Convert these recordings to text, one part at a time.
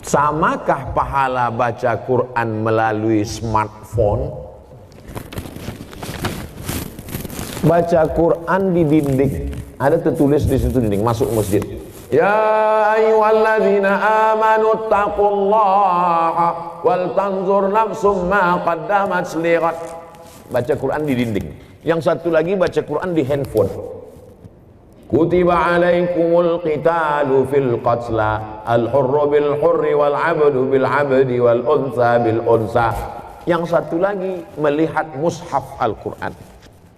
Samakah pahala baca Quran melalui smartphone? Baca Quran di dinding, ada tertulis di situ dinding, masuk masjid. Ya ayyuhalladzina amanu taqullaha wal tanzur nafsum ma qaddamat lighad. Baca Quran di dinding. Yang satu lagi baca Quran di handphone. Kutiba alaikumul qitalu fil qatla al-hurru bil hurri wal 'abdu bil 'abdi wal unsa bil unsa. Yang satu lagi melihat mushaf Al-Quran.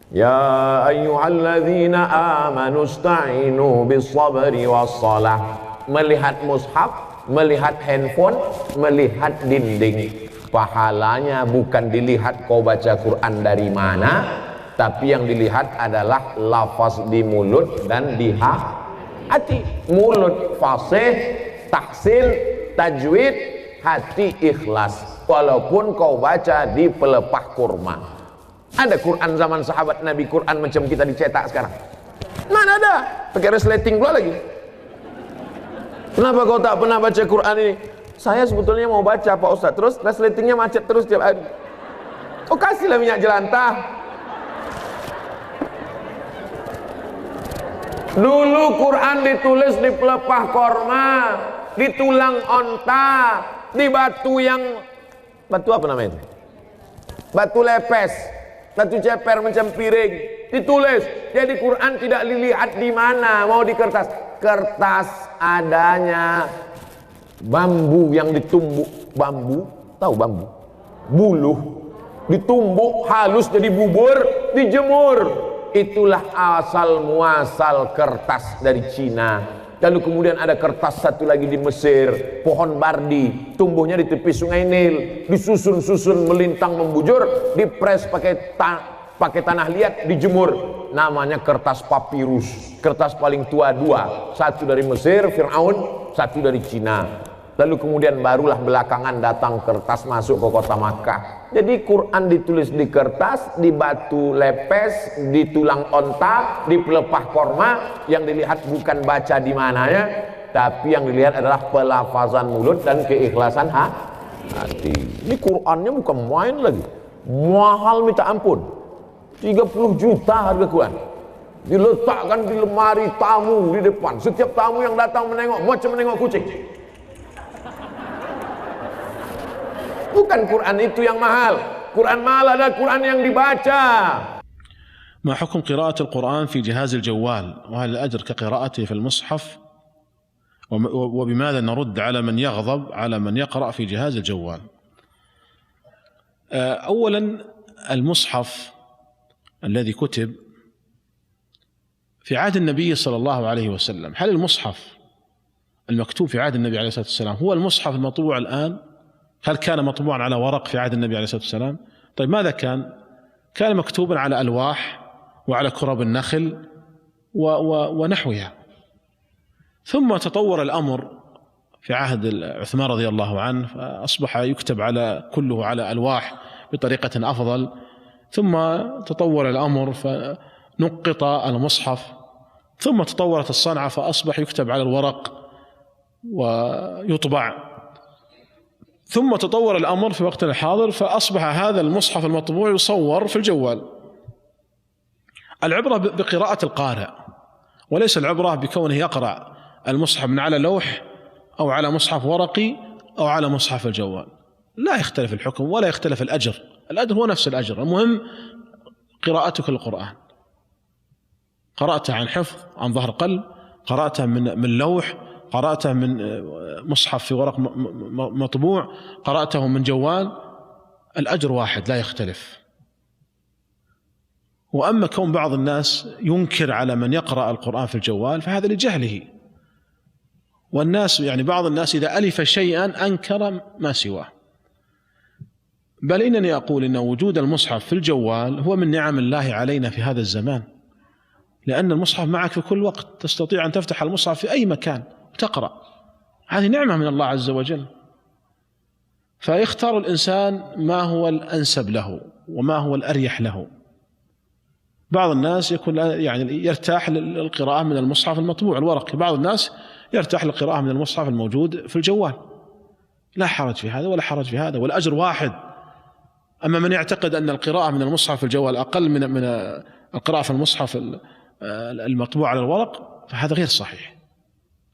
Ya ayyuhalladzina amanu ista'inu bis sabri was salah. Melihat mushaf, melihat handphone, melihat dinding. Pahalanya bukan dilihat kau baca Quran dari mana, tapi yang dilihat adalah lafaz di mulut dan di hati. Mulut fasih, tahsin, tajwid, hati ikhlas. Walaupun kau baca di pelepah kurma. Ada Quran zaman sahabat Nabi, Quran macam kita dicetak sekarang? Mana ada? Pakai resleting pula lagi. Kenapa kau tak pernah baca Quran ini? Saya sebetulnya mau baca Pak Ustaz, terus resletingnya macet terus tiap hari. Oh, kasihlah minyak jelantah. Dulu Quran ditulis di pelepah korma, di tulang onta, di batu yang, batu apa namanya itu? Batu lepes, batu ceper macam piring, ditulis. Jadi Quran tidak dilihat di mana, mau di kertas. Kertas adanya bambu yang ditumbuk, bambu, tahu bambu? Buluh, ditumbuk halus jadi bubur, dijemur. Itulah asal muasal kertas dari Cina. Lalu kemudian ada kertas satu lagi di Mesir, pohon bardi, tumbuhnya di tepi sungai Nil, disusun-susun melintang membujur, dipres pakai tanah liat, dijemur. Namanya kertas papirus. Kertas paling tua dua, satu dari Mesir, Fir'aun, satu dari Cina. Lalu kemudian barulah belakangan datang kertas masuk ke kota Makkah. Jadi Quran ditulis di kertas, di batu lepes, di tulang onta, di pelepah korma. Yang dilihat bukan baca di mananya, tapi yang dilihat adalah pelafazan mulut dan keikhlasan hati. Ini Qurannya bukan main lagi, mahal minta ampun. 30 juta harga Quran. Diletakkan di lemari tamu di depan. Setiap tamu yang datang menengok macam menengok kucing. Bukan Quran itu yang mahal. Quran mahal adalah Quran yang dibaca. ما حكم قراءة القرآن في جهاز الجوال؟ وهل الأجر كقراءته في المصحف؟ وبماذا نرد على من يغضب على من يقرأ في جهاز الجوال؟ أولا المصحف الذي كتب في عهد النبي صلى الله عليه وسلم، هل المصحف المكتوب في عهد النبي عليه الصلاة والسلام هو المصحف المطبوع الآن؟ هل كان مطبوعا على ورق في عهد النبي عليه الصلاة والسلام؟ طيب ماذا كان؟ كان مكتوبا على ألواح وعلى كرب النخل ونحوها. ثم تطور الأمر في عهد عثمان رضي الله عنه، فأصبح يكتب كله على ألواح بطريقة أفضل. ثم تطور الأمر فنقط المصحف، ثم تطورت الصنعة فأصبح يكتب على الورق ويطبع. ثم تطور الأمر في وقتنا الحاضر فأصبح هذا المصحف المطبوع يصور في الجوال. العبرة بقراءة القارئ، وليس العبرة بكونه يقرأ المصحف من على لوح أو على مصحف ورقي أو على مصحف الجوال. لا يختلف الحكم ولا يختلف الأجر، الأجر هو نفس الأجر. المهم قراءتك للقرآن، قرأته عن حفظ، عن ظهر قلب، قرأته من لوح، قرأته من مصحف في ورق مطبوع، قرأته من جوال، الأجر واحد لا يختلف. وأما كون بعض الناس ينكر على من يقرأ القرآن في الجوال فهذا لجهله. والناس بعض الناس إذا ألف شيئا أنكر ما سواه. بل إنني أقول إن وجود المصحف في الجوال هو من نعم الله علينا في هذا الزمان، لأن المصحف معك في كل وقت، تستطيع أن تفتح المصحف في أي مكان تقرأ. هذه نعمة من الله عز وجل. فيختار الإنسان ما هو الأنسب له وما هو الأريح له. بعض الناس يكون يرتاح للقراءة من المصحف المطبوع الورقي، بعض الناس يرتاح للقراءة من المصحف الموجود في الجوال. لا حرج في هذا ولا حرج في هذا، والأجر واحد. أما من يعتقد أن القراءة من المصحف في الجوال أقل من القراءة في المصحف المطبوع على الورق، فهذا غير صحيح.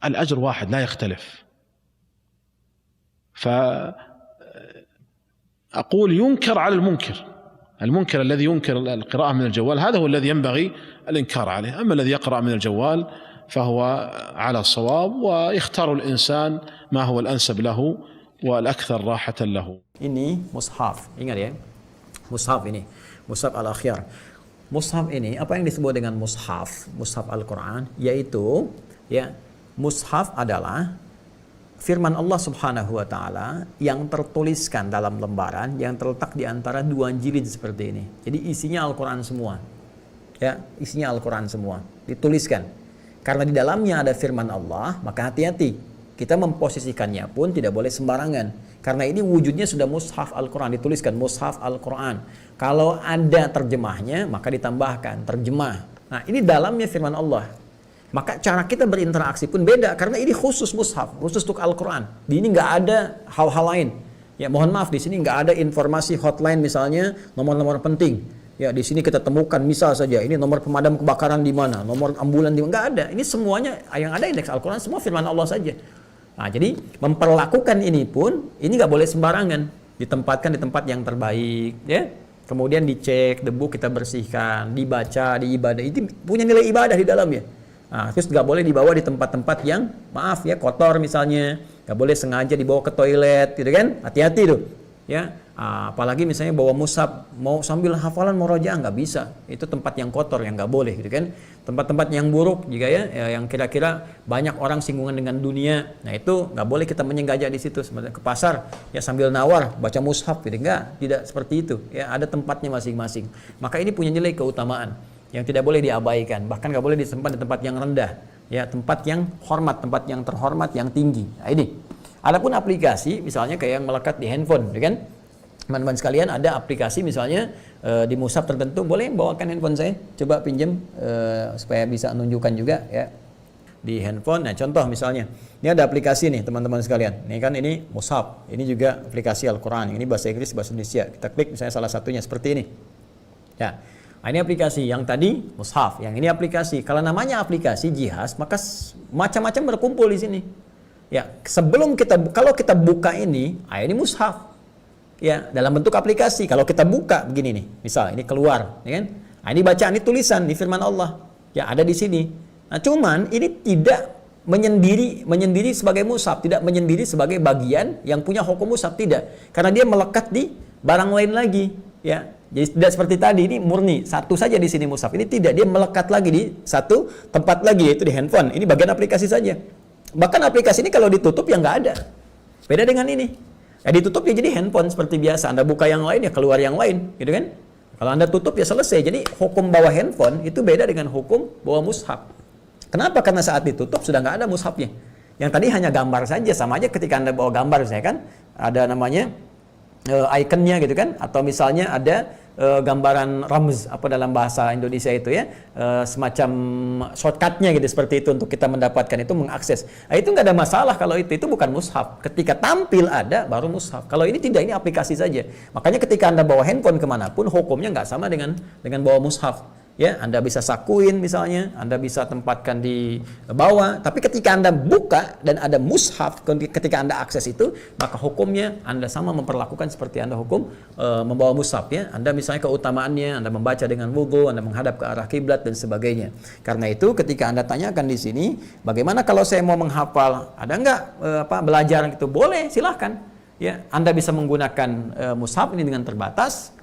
الأجر واحد لا يختلف. فأقول ينكر على المنكر الذي ينكر القراءة من الجوال، هذا هو الذي ينبغي الإنكار عليه. أما الذي يقرأ من الجوال فهو على الصواب، ويختار الإنسان ما هو الأنسب له والأكثر راحة له. Ini mushaf, ingat ya, mushaf ini, mushaf al-akhyar. Mushaf ini apa yang disebut dengan mushaf, mushaf Al-Quran, yaitu ya, mushaf adalah firman Allah Subhanahu wa taala yang tertuliskan dalam lembaran yang terletak di antara dua jilid seperti ini. Jadi isinya Al-Quran semua. Ya, isinya Al-Quran semua dituliskan. Karena di dalamnya ada firman Allah, maka hati-hati. Kita memposisikannya pun tidak boleh sembarangan. Karena ini wujudnya sudah mushaf Al-Quran, dituliskan mushaf Al-Quran. Kalau ada terjemahnya, maka ditambahkan terjemah. Nah, ini dalamnya firman Allah. Maka cara kita berinteraksi pun beda, karena ini khusus mushaf, khusus untuk Al-Quran. Di ini nggak ada hal-hal lain. Ya, mohon maaf, di sini nggak ada informasi hotline misalnya, nomor-nomor penting. Ya, di sini kita temukan misal saja, ini nomor pemadam kebakaran di mana, nomor ambulan di mana, nggak ada. Ini semuanya yang ada indeks Al-Quran, semua firman Allah saja. Nah, jadi memperlakukan ini pun, ini nggak boleh sembarangan. Ditempatkan di tempat yang terbaik, ya. Kemudian dicek, debu kita bersihkan, dibaca, diibadah. Itu punya nilai ibadah di dalamnya. Nah, terus nggak boleh dibawa di tempat-tempat yang, maaf ya, kotor misalnya. Nggak boleh sengaja dibawa ke toilet, gitu kan? Hati-hati tuh. Ya, apalagi misalnya bawa mushaf mau sambil hafalan murojaah, nggak bisa. Itu tempat yang kotor yang nggak boleh, gitu kan? Tempat-tempat yang buruk juga ya, yang kira-kira banyak orang singgungan dengan dunia. Nah, itu nggak boleh kita menyengaja di situ. Sebenarnya ke pasar ya sambil nawar baca mushaf, gitu. Tidak seperti itu. Ya, ada tempatnya masing-masing. Maka ini punya nilai keutamaan yang tidak boleh diabaikan. Bahkan nggak boleh disimpan di tempat yang rendah. Ya, tempat yang hormat, tempat yang terhormat, yang tinggi. Nah, ini. Adapun aplikasi misalnya kayak yang melekat di handphone, kan? Teman-teman sekalian, ada aplikasi misalnya di mushaf tertentu, boleh bawakan handphone saya, coba pinjam supaya bisa menunjukkan juga ya di handphone. Nah, contoh misalnya, ini ada aplikasi nih teman-teman sekalian. Ini kan ini mushaf, ini juga aplikasi Al-Quran. Ini bahasa Inggris, bahasa Indonesia. Kita klik misalnya salah satunya seperti ini. Ya. Nah, ini aplikasi, yang tadi mushaf, yang ini aplikasi. Kalau namanya aplikasi jihaz, maka macam-macam berkumpul di sini. Ya, sebelum kalau kita buka ini mushaf. Ya, dalam bentuk aplikasi. Kalau kita buka begini nih, misal ini keluar, ya kan? Nah, ini bacaan, ini tulisan, di firman Allah. Ya, ada di sini. Nah, cuman ini tidak menyendiri sebagai mushaf, tidak menyendiri sebagai bagian yang punya hukum mushaf, tidak. Karena dia melekat di barang lain lagi, ya. Jadi tidak seperti tadi, ini murni satu saja di sini mushaf. Ini tidak, dia melekat lagi di satu tempat lagi, yaitu di handphone. Ini bagian aplikasi saja. Bahkan aplikasi ini kalau ditutup ya nggak ada. Beda dengan ini. Ya ditutup ya jadi handphone seperti biasa. Anda buka yang lain ya keluar yang lain, gitu kan? Kalau Anda tutup ya selesai. Jadi hukum bawa handphone itu beda dengan hukum bawa mushaf. Kenapa? Karena saat ditutup sudah nggak ada mushafnya. Yang tadi hanya gambar saja. Sama aja ketika Anda bawa gambar, saya kan ada namanya ikonnya gitu kan, atau misalnya ada gambaran ramz apa dalam bahasa Indonesia itu ya, semacam shortcutnya gitu, seperti itu untuk kita mendapatkan itu, mengakses. Nah, itu nggak ada masalah kalau itu bukan mushaf. Ketika tampil ada baru mushaf. Kalau ini tidak, ini aplikasi saja. Makanya ketika Anda bawa handphone kemanapun hukumnya nggak sama dengan bawa mushaf. Ya, Anda bisa sakuin misalnya, Anda bisa tempatkan di bawah, tapi ketika Anda buka dan ada mushaf, ketika Anda akses itu, maka hukumnya Anda sama memperlakukan seperti Anda hukum membawa mushaf ya. Anda misalnya keutamaannya, Anda membaca dengan wudu, Anda menghadap ke arah kiblat dan sebagainya. Karena itu ketika Anda tanyakan di sini, bagaimana kalau saya mau menghafal, ada nggak belajar gitu? Boleh, silahkan. Ya, Anda bisa menggunakan mushaf ini dengan terbatas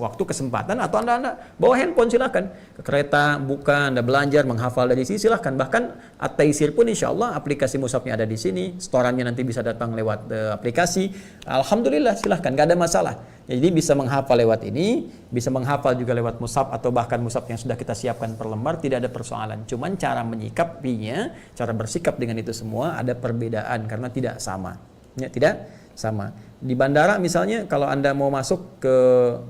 waktu, kesempatan, atau Anda bawa handphone silahkan ke kereta, buka, Anda belajar, menghafal dari sini silahkan. Bahkan At-Taisir pun insya Allah aplikasi mushafnya ada di sini, storannya nanti bisa datang lewat aplikasi. Alhamdulillah silahkan, gak ada masalah. Jadi bisa menghafal lewat ini, bisa menghafal juga lewat mushaf, atau bahkan mushaf yang sudah kita siapkan per lembar, tidak ada persoalan. Cuman cara menyikapinya, cara bersikap dengan itu semua ada perbedaan karena tidak sama. Ya, tidak sama. Di bandara misalnya kalau Anda mau masuk ke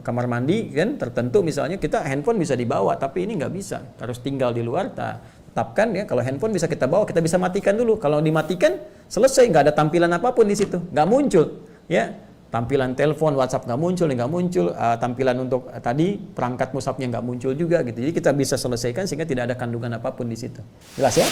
kamar mandi kan tertentu, misalnya kita handphone bisa dibawa, tapi ini nggak bisa, harus tinggal di luar. Tetapkan ya, kalau handphone bisa kita bawa, kita bisa matikan dulu. Kalau dimatikan Selesai, nggak ada tampilan apapun di situ, nggak muncul, ya. Tampilan telepon, WhatsApp nggak muncul, tampilan untuk tadi perangkat mushafnya nggak muncul juga gitu. Jadi kita bisa selesaikan sehingga tidak ada kandungan apapun di situ. Jelas ya?